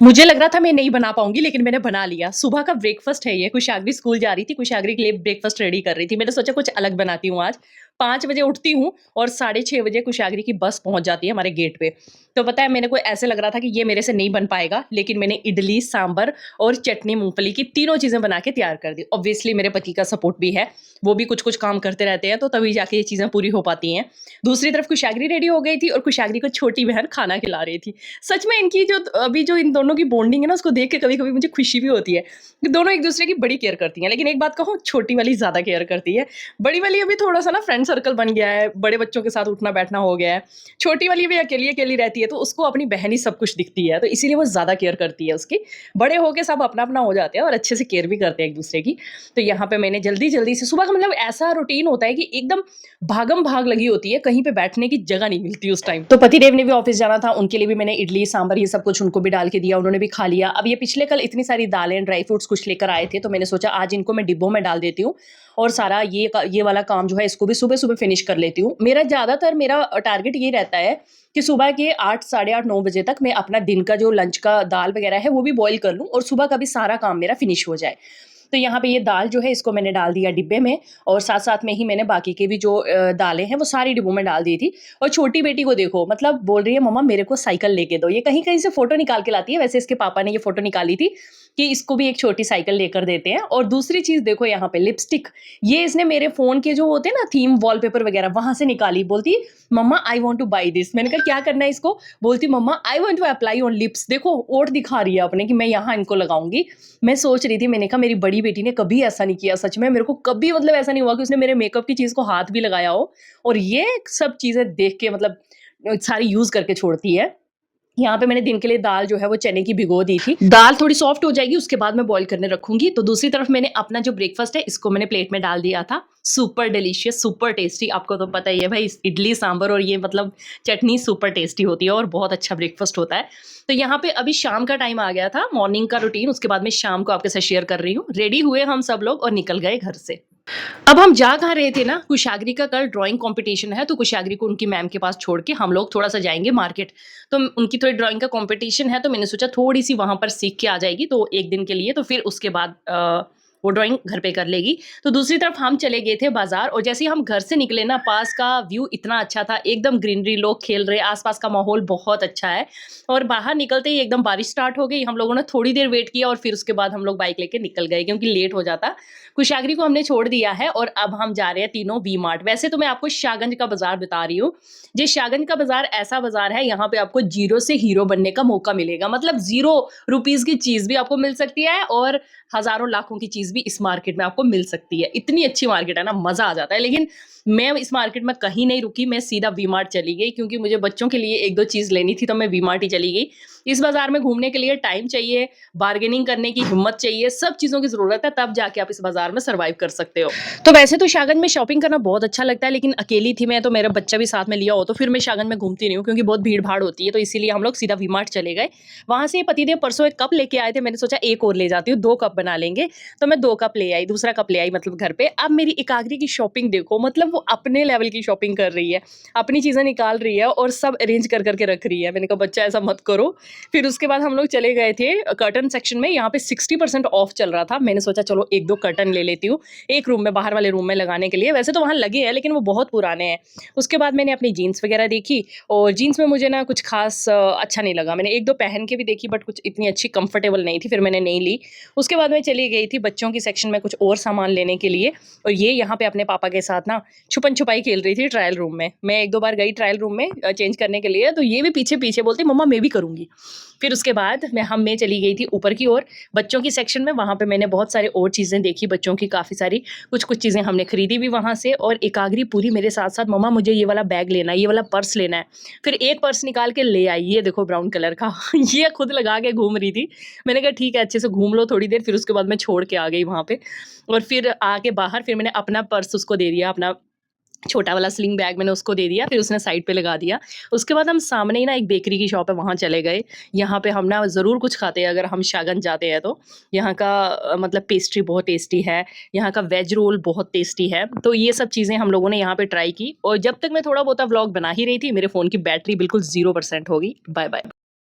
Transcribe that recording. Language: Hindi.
मुझे लग रहा था मैं नहीं बना पाऊँगी, लेकिन मैंने बना लिया। सुबह का ब्रेकफ़ास्ट है ये, कुशाग्री स्कूल जा रही थी, कुशाग्री के लिए ब्रेकफ़ास्ट रेडी कर रही थी। मैंने सोचा कुछ अलग बनाती हूँ आज। 5 बजे उठती हूँ और साढ़े 6 बजे कुशाग्री की बस पहुँच जाती है हमारे गेट पे। तो पता है मेरे को ऐसे लग रहा था कि ये मेरे से नहीं बन पाएगा, लेकिन मैंने इडली, सांभर और चटनी मूँगफली की तीनों चीज़ें बना के तैयार कर दी। ऑब्वियसली मेरे पति का सपोर्ट भी है, वो भी कुछ-कुछ काम करते रहते हैं, तो तभी जाके ये चीज़ें पूरी हो पाती हैं। दूसरी तरफ कुशाग्री रेडी हो गई थी और कुशाग्री को छोटी बहन खाना खिला रही थी। सच में इनकी जो अभी जो इन दोनों की बॉन्डिंग है ना, उसको देख के कभी-कभी मुझे खुशी भी होती है कि दोनों एक-दूसरे की बड़ी केयर करती हैं। लेकिन एक बात कहूँ, छोटी वाली ज़्यादा केयर करती है। बड़ी वाली अभी थोड़ा-सा ना फ्रेंड सर्कल बन गया है, बड़े बच्चों के साथ उठना-बैठना हो गया है। छोटी वाली भी अकेली-अकेली रहती है, तो उसको अपनी बहन ही सब कुछ दिखती है, तो इसीलिए वो ज़्यादा केयर करती है उसकी। बड़े होके सब अपना-अपना हो जाते हैं और अच्छे से केयर भी करते हैं एक-दूसरे की। तो यहाँ पे मैंने जल्दी-जल्दी से सुबह का मतलब ऐसा रूटीन होता है कि एकदम भागम-भाग लगी होती है, कहीं पे बैठने की जगह नहीं मिलती उस टाइम। तो पतिदेव ने भी ऑफ़िस जाना था, उनके लिए भी मैंने इडली, सांभर ये सब कुछ उनको भी डाल के दिया, उन्होंने भी खा लिया। अब ये पिछले कल इतनी सारी दालें, ड्राई फ्रूट्स कुछ लेकर आए थे, तो मैंने सोचा आज इनको मैं डिब्बों में डाल देती हूँ और सारा ये वाला काम जो है इसको भी सुबह-सुबह फिनिश कर लेती हूँ। मेरा टारगेट ये रहता है कि सुबह के 8 साढ़े 8 9 बजे तक मैं अपना दिन का जो लंच का दाल वगैरह है वो भी बॉयल कर लूँ और सुबह का भी सारा काम मेरा फिनिश हो जाए। तो यहाँ पे ये दाल जो है इसको मैंने डाल दिया डिब्बे में और साथ-साथ में ही मैंने बाकी के भी जो दालें हैं वो सारी डिब्बों में डाल दी थी। और छोटी बेटी को देखो, मतलब बोल रही है मम्मा मेरे को साइकिल लेके दो। ये कहीं-कहीं से फ़ोटो निकाल के लाती है। वैसे इसके पापा ने ये फ़ोटो निकाली थी कि इसको भी एक छोटी साइकिल लेकर देते हैं। और दूसरी चीज़ देखो यहाँ पे लिपस्टिक, ये इसने मेरे फ़ोन के जो होते हैं ना थीम वॉलपेपर वगैरह वहाँ से निकाली। बोलती मम्मा I want to buy this. मैंने कहा क्या करना है इसको? बोलती मम्मा I want to apply on lips. देखो ओठ दिखा रही है अपने कि मैं यहाँ इनको लगाऊँगी। मैं सोच रही थी, मैंने कहा मेरी बड़ी बेटी ने कभी ऐसा नहीं किया। सच में मेरे को कभी मतलब ऐसा नहीं हुआ कि उसने मेरे मेकअप की चीज़ को हाथ भी लगाया हो। और ये सब चीज़ें देख के मतलब सारी यूज़ करके छोड़ती है। यहाँ पे मैंने दिन के लिए दाल जो है वो चने की भिगो दी थी। दाल थोड़ी सॉफ्ट हो जाएगी, उसके बाद मैं बॉईल करने रखूँगी। तो दूसरी तरफ मैंने अपना जो ब्रेकफ़ास्ट है इसको मैंने प्लेट में डाल दिया था। Super delicious, super tasty. आपको तो पता ही है भाई, इडली, सांभर और ये मतलब चटनी सुपर टेस्टी होती है और बहुत अच्छा ब्रेकफ़ास्ट होता है। तो यहाँ पे अभी शाम का टाइम आ गया था, मॉर्निंग का रूटीन, उसके बाद मैं शाम को आपके साथ शेयर कर रही हूँ। रेडी हुए हम सब लोग और निकल गए घर से। अब हम जा कहाँ रहे थे ना, कुशाग्री का कल ड्राइंग कॉम्पिटिशन है, तो कुशाग्री को उनकी मैम के पास छोड़ के हम लोग थोड़ा-सा जाएँगे मार्केट। तो उनकी थोड़ी ड्राइंग का कॉम्पिटिशन है, तो मैंने सोचा थोड़ी-सी वहाँ पर सीख के आ जाएगी, तो 1 दिन के लिए, तो फिर उसके बाद वो ड्राइंग घर पे कर लेगी। तो दूसरी तरफ हम चले गए थे बाज़ार और जैसे ही हम घर से निकले ना, पास का व्यू इतना अच्छा था, एकदम ग्रीनरी, लोग खेल रहे, आस-पास का माहौल बहुत अच्छा है। और बाहर निकलते ही एकदम बारिश स्टार्ट हो गई। हम लोगों ने थोड़ी देर वेट किया और फिर उसके बाद हम लोग बाइक लेके निकल गए क्योंकि लेट हो जाता। कुशाग्री को हमने छोड़ दिया है और अब हम जा रहे हैं तीनों वी मार्ट। वैसे तो मैं आपको शाहगंज का बाज़ार बता रही हूँ। ये शाहगंज का बाज़ार ऐसा बाज़ार है, यहाँ पे आपको ज़ीरो से हीरो बनने का मौका मिलेगा। मतलब ₹0 की चीज़ भी आपको मिल सकती है और हज़ारों लाखों की चीज़ भी इस मार्केट में आपको मिल सकती है। इतनी अच्छी मार्केट है ना, मज़ा आ जाता है। लेकिन मैं इस मार्केट में कहीं नहीं रुकी, मैं सीधा वी मार्ट चली गई क्योंकि मुझे बच्चों के लिए 1-2 चीज़ लेनी थी, तो मैं वी मार्ट ही चली गई। इस बाज़ार में घूमने के लिए टाइम चाहिए, बार्गेनिंग करने की हिम्मत चाहिए, सब चीज़ों की ज़रूरत है, तब जाके आप इस बाज़ार में सर्वाइव कर सकते हो। तो वैसे तो शाहगंज में शॉपिंग करना बहुत अच्छा लगता है, लेकिन अकेली थी मैं, तो मेरा बच्चा भी साथ में लिया हो, तो फिर मैं शाहगंज में घूमती नहीं हूँ क्योंकि बहुत भीड़-भाड़ होती है, तो इसीलिए हम लोग सीधा वी मार्ट चले गए। वहाँ से पतिदेव परसों 1 कप लेके आए थे, मैंने सोचा 1 और ले जाती हूँ, 2 कप बना लेंगे, तो मैं 2 कप ले आई, दूसरा कप ले आई मतलब घर पे। अब मेरी एकाग्री की शॉपिंग देखो, मतलब वो अपने लेवल की शॉपिंग कर रही है, अपनी चीज़ें निकाल रही है और सब अरेंज कर के रख रही है। मैंने कहा बच्चा ऐसा मत करो। फिर उसके बाद हम लोग चले गए थे कर्टन सेक्शन में, यहाँ पे 60% ऑफ चल रहा था। मैंने सोचा चलो 1-2 कर्टन ले लेती हूँ, एक रूम में, बाहर वाले रूम में लगाने के लिए। वैसे तो वहाँ लगे हैं लेकिन वो बहुत पुराने हैं। उसके बाद मैंने अपनी जीन्स वगैरह देखी और जीन्स में मुझे ना कुछ खास अच्छा नहीं लगा। मैंने 1-2 पहन के भी देखी बट कुछ इतनी अच्छी कंफर्टेबल नहीं थी, फिर मैंने नहीं ली। उसके बाद मैं चली गई थी बच्चों की सेक्शन में कुछ और सामान लेने के लिए और ये यहाँ पे अपने पापा के साथ ना छुपन-छुपाई खेल रही थी ट्रायल रूम में। मैं 1-2 बार गई ट्रायल रूम में चेंज करने के लिए, तो ये भी पीछे-पीछे बोलती मम्मा मैं भी करूँगी। फिर उसके बाद मैं चली गई थी ऊपर की ओर बच्चों की सेक्शन में। वहाँ पे मैंने बहुत सारी और चीज़ें देखी बच्चों की, काफ़ी सारी, कुछ-कुछ चीज़ें हमने खरीदी भी वहाँ से। और एकाग्री पूरी मेरे साथ-साथ मम्मा मुझे ये वाला बैग लेना है, ये वाला पर्स लेना है। फिर एक पर्स निकाल के ले आई, ये देखो ब्राउन कलर का ये खुद लगा के घूम रही थी। मैंने कहा ठीक है अच्छे से घूम लो थोड़ी देर, फिर उसके बाद मैं छोड़ के आ गई वहाँ पे। और फिर आके बाहर फिर मैंने अपना पर्स उसको दे दिया, अपना छोटा वाला स्लिंग बैग मैंने उसको दे दिया, फिर उसने साइड पे लगा दिया। उसके बाद हम सामने ही ना एक बेकरी की शॉप है, वहाँ चले गए। यहाँ पे हम ना ज़रूर कुछ खाते हैं अगर हम शाहगंज जाते हैं तो। यहाँ का मतलब पेस्ट्री बहुत टेस्टी है, यहाँ का वेज रोल बहुत टेस्टी है। तो ये सब चीज़ें हम लोगों ने यहाँ पे ट्राई की और जब तक मैं थोड़ा बहुत व्लॉग बना ही रही थी, मेरे फ़ोन की बैटरी बिल्कुल 0% हो गई। Bye bye.